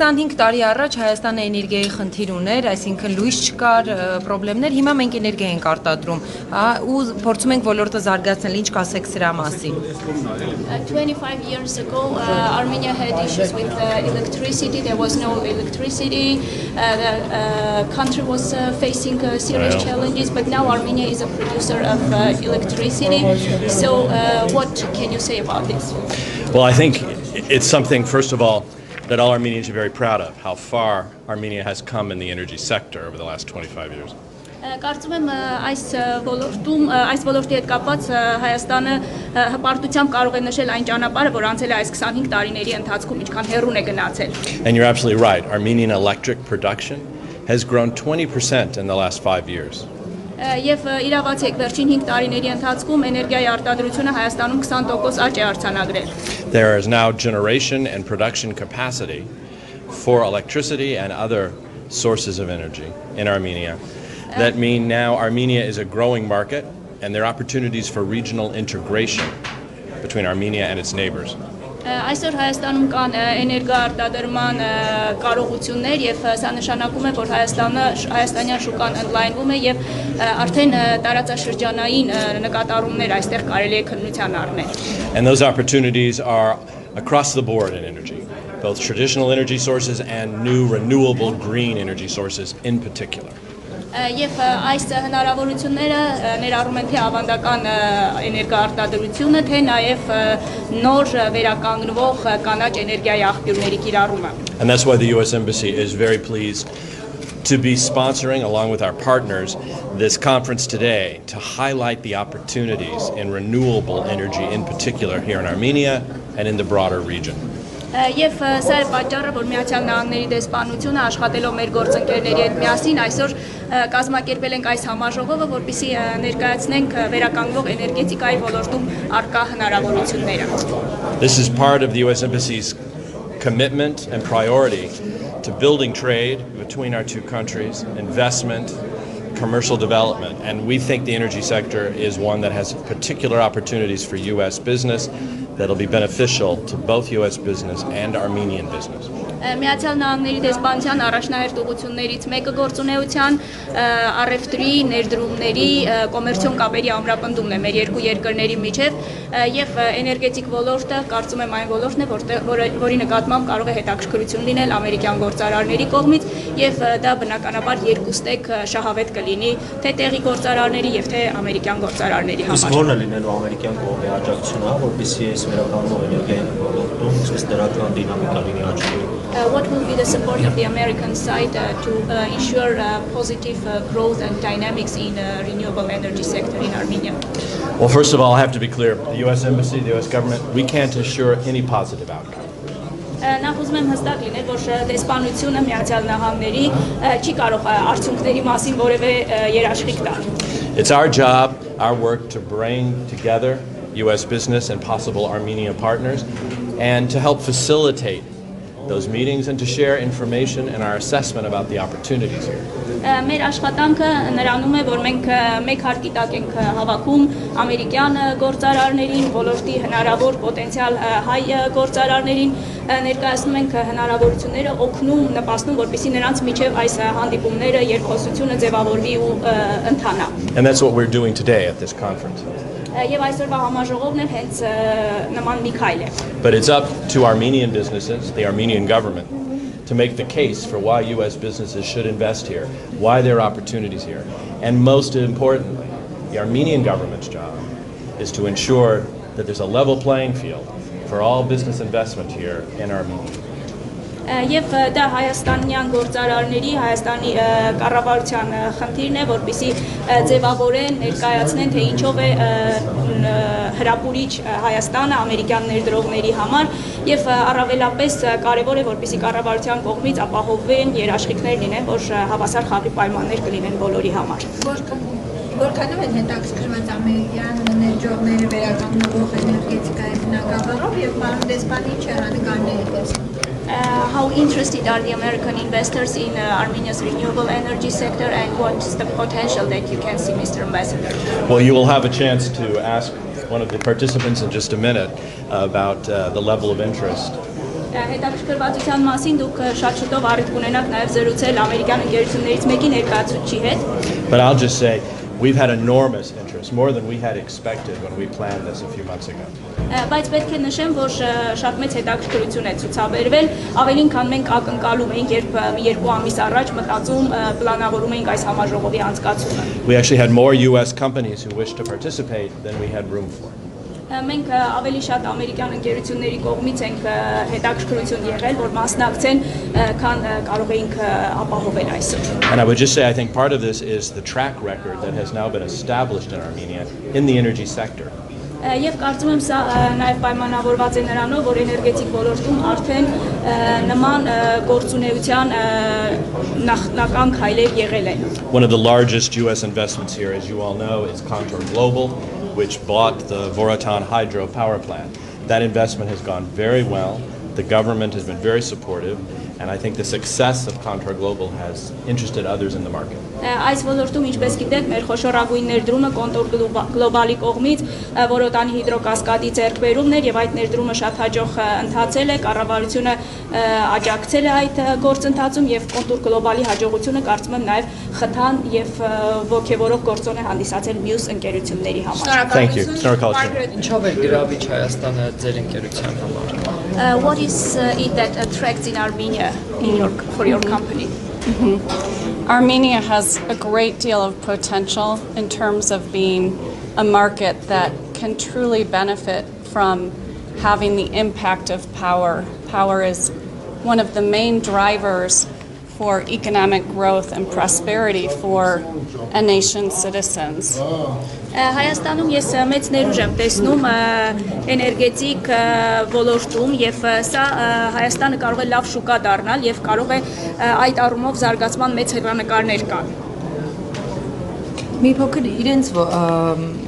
25 տարի առաջ Հայաստանը էներգիայի խնդիր ուներ, այսինքն լույս չկար, խնդիրներ, հիմա մենք էներգիա ենք արտադրում, ու փորձում ենք ոլորտը զարգացնել, ինչ կասեք սրա մասին։ 25 years ago, Armenia had issues with electricity. There was no electricity. The country was facing serious challenges, but now Armenia is a producer of electricity. So what can you say about this? Well, I think it's something, first of all, that all Armenians are very proud of, how far Armenia has come in the energy sector over the last 25 years. Կարծում եմ այս ոլորտի հետ կապված Հայաստանը հպարտությամբ կարող է նշել այն ճանապարհը, որ անցել է այս 25 տարիների ընթացքում ինչքան հեռուն է գնացել։ And you're absolutely right. Armenian electric production has grown 20% in the last 5 years. Եվ իրավացի եք, վերջին 5 տարիների ընթացքում էներգիայի արտադրությունը Հայաստանում 20% աճ է արձանագրել։ There is now generation and production capacity for electricity and other sources of energy in Armenia. That mean now Armenia is a growing market and there are opportunities for regional integration between Armenia and its neighbors. Այսօր Հայաստանում կան էներգոարտադրման կարողություններ եւ սա նշանակում է, որ հայաստանյան շուկան ընդլայնվում է եւ արդեն տարածաշրջանային նկատառումներ այստեղ կարելի է քննության առնել. And those opportunities are across the board in energy, both traditional energy sources and new renewable green energy sources in particular. Եվ այս հնարավորությունները ներառում են թե ավանդական էներգոարտադրությունը, թե նաև նոր վերականգնվող կանաչ էներգիայի աղբյուրների կիրառումը. And that's why the US Embassy is very pleased to be sponsoring, along with our partners, this conference today to highlight the opportunities in renewable energy, in particular here in Armenia and in the broader region. Եվ սա է պատճառը, որ Միացյալ Նահանգների դեսպանությունը աշխատելով մեր գործընկերների հետ միասին այսօր կազմակերպել ենք այս համաժողովը, որպեսզի ներկայացնենք վերականգնվող էներգետիկայի ոլորտում առկա հնարավորությունները. This is part of the US Embassy's commitment and priority to building trade between our two countries, investment, commercial development, and we think the energy sector is one that has particular opportunities for US business that'll be beneficial to both US business and Armenian business. Միացյալ Նահանգների դեսպանության առաջնահերթ ուղղություններից մեկը գործունեության առևտրի, ներդրումների, կոմերցիոն կապերի ամրապնդումն է մեր երկու երկրների միջև եւ էներգետիկ ոլորտը կարծում եմ այն ոլորտն է, որի նկատմամբ կարող է հետաքրքրություն լինել ամերիկյան գործարարների կողմից եւ դա բնականաբար երկուստեք շահավետ կլինի թե տեղի գործարարների եւ թե ամերիկյան գործարարների համար։ Իսկ ո՞րն է լինելու ամերիկյան կողմի աջակցությունը, որպեսզի այս վերականգնող էներգիայի ոլորտում սկսես դրական դինամիկա լինի աճի։ What will be the support of the American side to ensure positive growth and dynamics in the renewable energy sector in Armenia? Well, first of all, I have to be clear, the US Embassy, the US government, we can't assure any positive outcome. Նախ ուզում եմ հստակ լինել, որ դեսպանությունը Միացյալ Նահանգների չի կարող արդյունքների մասին որևէ երաշխիք տալ։ It's our job, our work to bring together US business and possible Armenian partners and to help facilitate those meetings and to share information and our assessment about the opportunities here. Մեր աշխատանքը նրանում է, որ մենք մեկ հարկի տակ ենք հավաքում ամերիկյան գործարարներին, ոլորտի հնարավոր պոտենցիալ հայ գործարարներին, ներկայացնում ենք հնարավորությունները, օգնում, նպաստում, որպեսզի նրանց միջև այս հանդիպումները, երկխոսությունը ձևավորվի ու ընթանա։ And that's what we're doing today at this conference. Եվ այսօրվա համաժողովն էլ հենց նման մի քայլ է։ But it's up to Armenian businesses, the Armenian government, to make the case for why US businesses should invest here, why there are opportunities here. And most importantly, the Armenian government's job is to ensure that there's a level playing field for all business investment here in Armenia. Եվ դա հայաստանյան գործարարների, Հայաստանի կառավարության խնդիրն է, որպեսզի ձևավորեն, ներկայացնեն, թե ինչով է հրապուրիչ Հայաստանը ամերիկյան ներդրողների համար եւ առավելապես կարեւոր է, որպեսզի կառավարության կողմից ապահովվեն երաշխիքներ լինեն, որ հավասար խաղի պայմաններ կլինեն բոլորի համար։ Որքանով են հետաքրքրված ամերիկյան ներդրողները վերականգնվող էներգետիկայի բնագավառով եւ պարոն դեսպանի ինչ հանդիպաններ տեսնում։ How interested are the American investors in Armenia's renewable energy sector and what's the potential that you can see, Mr. Ambassador? Well, you will have a chance to ask one of the participants in just a minute about the level of interest Հետաքրքրվածության մասին դուք շատ շուտով առիթ կունենաք նաև զրուցել ամերիկյան ընկերություններից մեկի ներկայացուցիչի հետ։ But I'll just say, we've had enormous interest, more than we had expected when we planned this a few months ago. Բայց պետք է նշեմ, որ շատ մեծ հետաքրքրություն է ցուցաբերվել, ավելին քան մենք ակնկալում էինք, երբ երկու ամիս առաջ մտածում պլանավորում էինք այս համաժողովի անցկացումը։ We actually had more US companies who wished to participate than we had room for. Մենք ավելի շատ ամերիկյան ընկերությունների կողմից ենք հետաքրքրություն եղել, որ մասնակցեն, քան կարող էինք ապահովել այսօր։ And I would just say, I think part of this is the track record that has now been established in Armenia in the energy sector. Եվ կարծում եմ սա նաև պայմանավորված է նրանով, որ էներգետիկ ոլորտում արդեն նման գործունեության նախնական քայլեր եղել են։ One of the largest US investments here, as you all know, is Contour Global, which bought the Voratan hydro power plant. That investment has gone very well. The government has been very supportive, and I think the success of Contour Global has interested others in the market. Այս ոլորտում, ինչպես գիտեք, մեր խոշորագույն ներդրումը Կոնտուր գլոբալի կողմից Որոտանի հիդրոկասկադի ձեռքբերումն էր եւ այդ ներդրումը շատ հաջող ընթացել է, կառավարությունը աջակցել է այդ գործընթացում եւ Կոնտուր գլոբալի հաջողությունը կարծում եմ նաեւ խթան եւ ողջևորող գործոն է հանդիսացել մյուս ընկերությունների համար։ Thank you. Շնորհակալություն։ Ինչով է գրավիչ Հայաստանը ձեր ընկերության համար։ What is it that attracts in Armenia for your company? Armenia has a great deal of potential in terms of being a market that can truly benefit from having the impact of power. Power is one of the main drivers for economic growth and prosperity for a nation's citizens. Հայաստանում ես մեծ ներուժ եմ տեսնում էներգետիկ ոլորտում եւ սա Հայաստանը կարող է լավ շուկա դառնալ եւ կարող է այդ առումով զարգացման մեծ հեռանկարներ կան։ Մի փոքր իրենց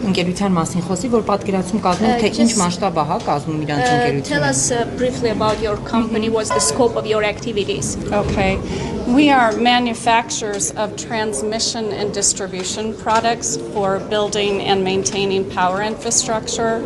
ընկերության մասին խոսի, որ պատկերացում կազմեն, թե ինչ մասշտաբը հա կազմում իրանց Tell ընկերությունը։ us briefly about your company, what's the scope of your activities? Okay. We are manufacturers of transmission and distribution products for building and maintaining power infrastructure.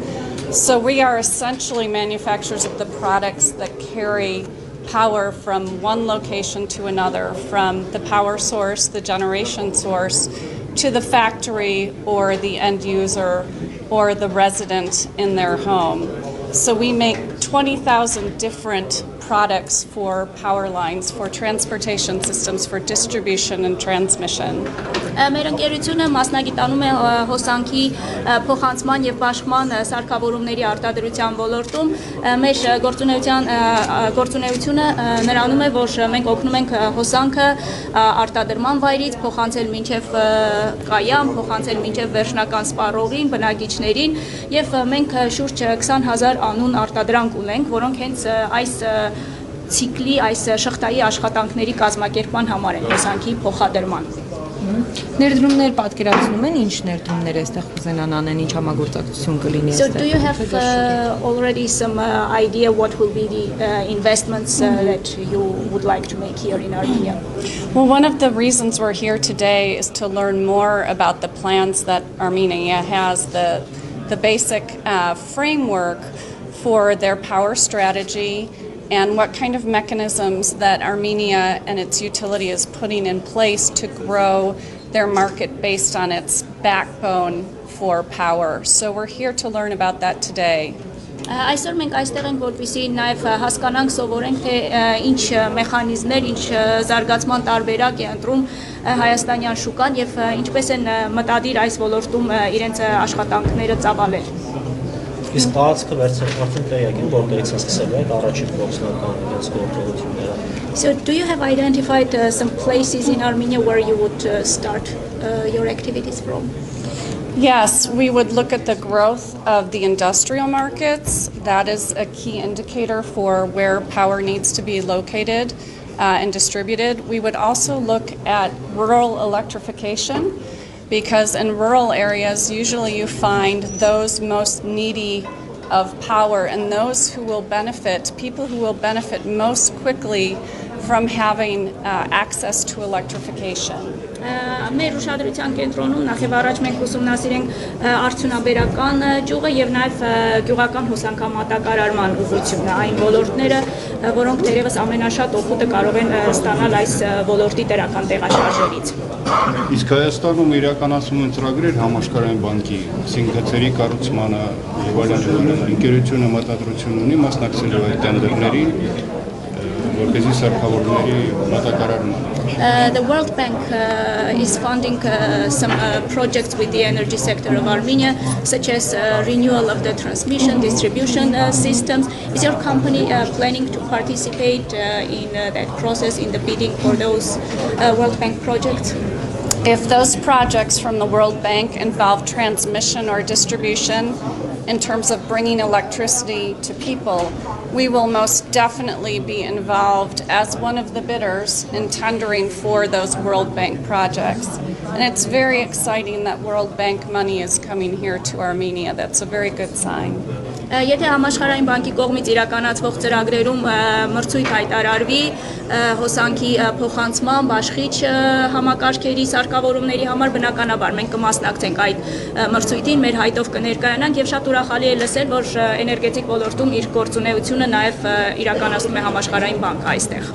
So we are essentially manufacturers of the products that carry power from one location to another, from the power source, the generation source, to the factory or the end user or the resident in their home. So we make 20,000 different products for power lines, for transportation systems, for distribution and transmission. Մեր ընկերությունը մասնագիտանում է հոսանքի փոխանցման եւ բաշխման սարքավորումների արտադրության ոլորտում։ Մեր գործունեությունը նրանում է, որ մենք օգնում ենք հոսանքը արտադրման վայրից փոխանցել մինչեւ կայան, փոխանցել մինչեւ վերջնական սպառողին, բնակիչներին եւ մենք շուրջ 20,000 անուն արտադրանք ունենք, որոնք հենց այս ցիկլի, այս շղթայի աշխատանքների կազմակերպման համար են հոսանքի փոխադրման։ Ներդրումներ պատկերացնում են, ինչ ներդրումներ այստեղ կուզենան անեն, ինչ համագործակցություն կլինի այստեղ։ So do you have already some idea what will be the investments that you would like to make here in Armenia? Well, one of the reasons we're here today is to learn more about the plans that Armenia has, the basic framework for their power strategy and what kind of mechanisms that Armenia and its utility is putting in place to grow their market based on its backbone for power. So we're here to learn about that today. Այսօր մենք այստեղ ենք, որպեսզի նաև հասկանանք, սովորենք, թե ինչ մեխանիզմներ, ինչ զարգացման տարբերակ է ընտրում հայաստանյան շուկան եւ ինչպես են մտադիր այս ոլորտում իրենց աշխատանքները ծավալել։ Իսկ տարածքը վերցրել տեղյակ են, որտեղից են սկսել այդ առաջին գործնական իրենց գործողությունները։ So do you have identified some places in Armenia where you would start your activities from? Yes, we would look at the growth of the industrial markets. That is a key indicator for where power needs to be located and distributed. We would also look at rural electrification, because in rural areas, usually you find those most needy of power and those who will benefit, people who will benefit most quickly from having access to electrification. Մեր ուշադրության կենտրոնում նախ եւ առաջ մենք ուսումնասիրենք արդյունաբերական ճյուղը եւ նաեւ գյուղական հոսանքամատակարարման ուղղությունը, այն ոլորտները, որոնք դերևս ամենաշատ օգուտը կարող են ստանալ այս ոլորտի դրական տեղաշարժերից։ Իսկ Հայաստանում իրականացում են ծրագրեր համաշխարհային բանկի, այսինքն գծերի կառուցմանը եւ այլն, ընկերությունը մտադրություն ունի մասնակցելու այդ տենդերներին, որպեսզի սարքավորումների մատակարարման։ The World Bank is funding some projects with the energy sector of Armenia, such as renewal of the transmission, distribution systems. Is your company planning to participate in that process, in the bidding for those World Bank projects? If those projects from the World Bank involve transmission or distribution in terms of bringing electricity to people, we will most definitely be involved as one of the bidders in tendering for those World Bank projects. And it's very exciting that World Bank money is coming here to Armenia. That's a very good sign. Եթե համաշխարհային բանկի կողմից իրականացվող ծրագրերում մրցույթ հայտարարվի հոսանքի փոխանցման, բաշխիչ համակարգերի սարքավորումների համար, բնականաբար մենք կմասնակցենք այդ մրցույթին, մեր հայտով կներկայանանք եւ շատ ուրախալի է լսել, որ էներգետիկ ոլորտում իր գործունեությունը նաեւ իրականացնում է համաշխարհային բանկը այստեղ։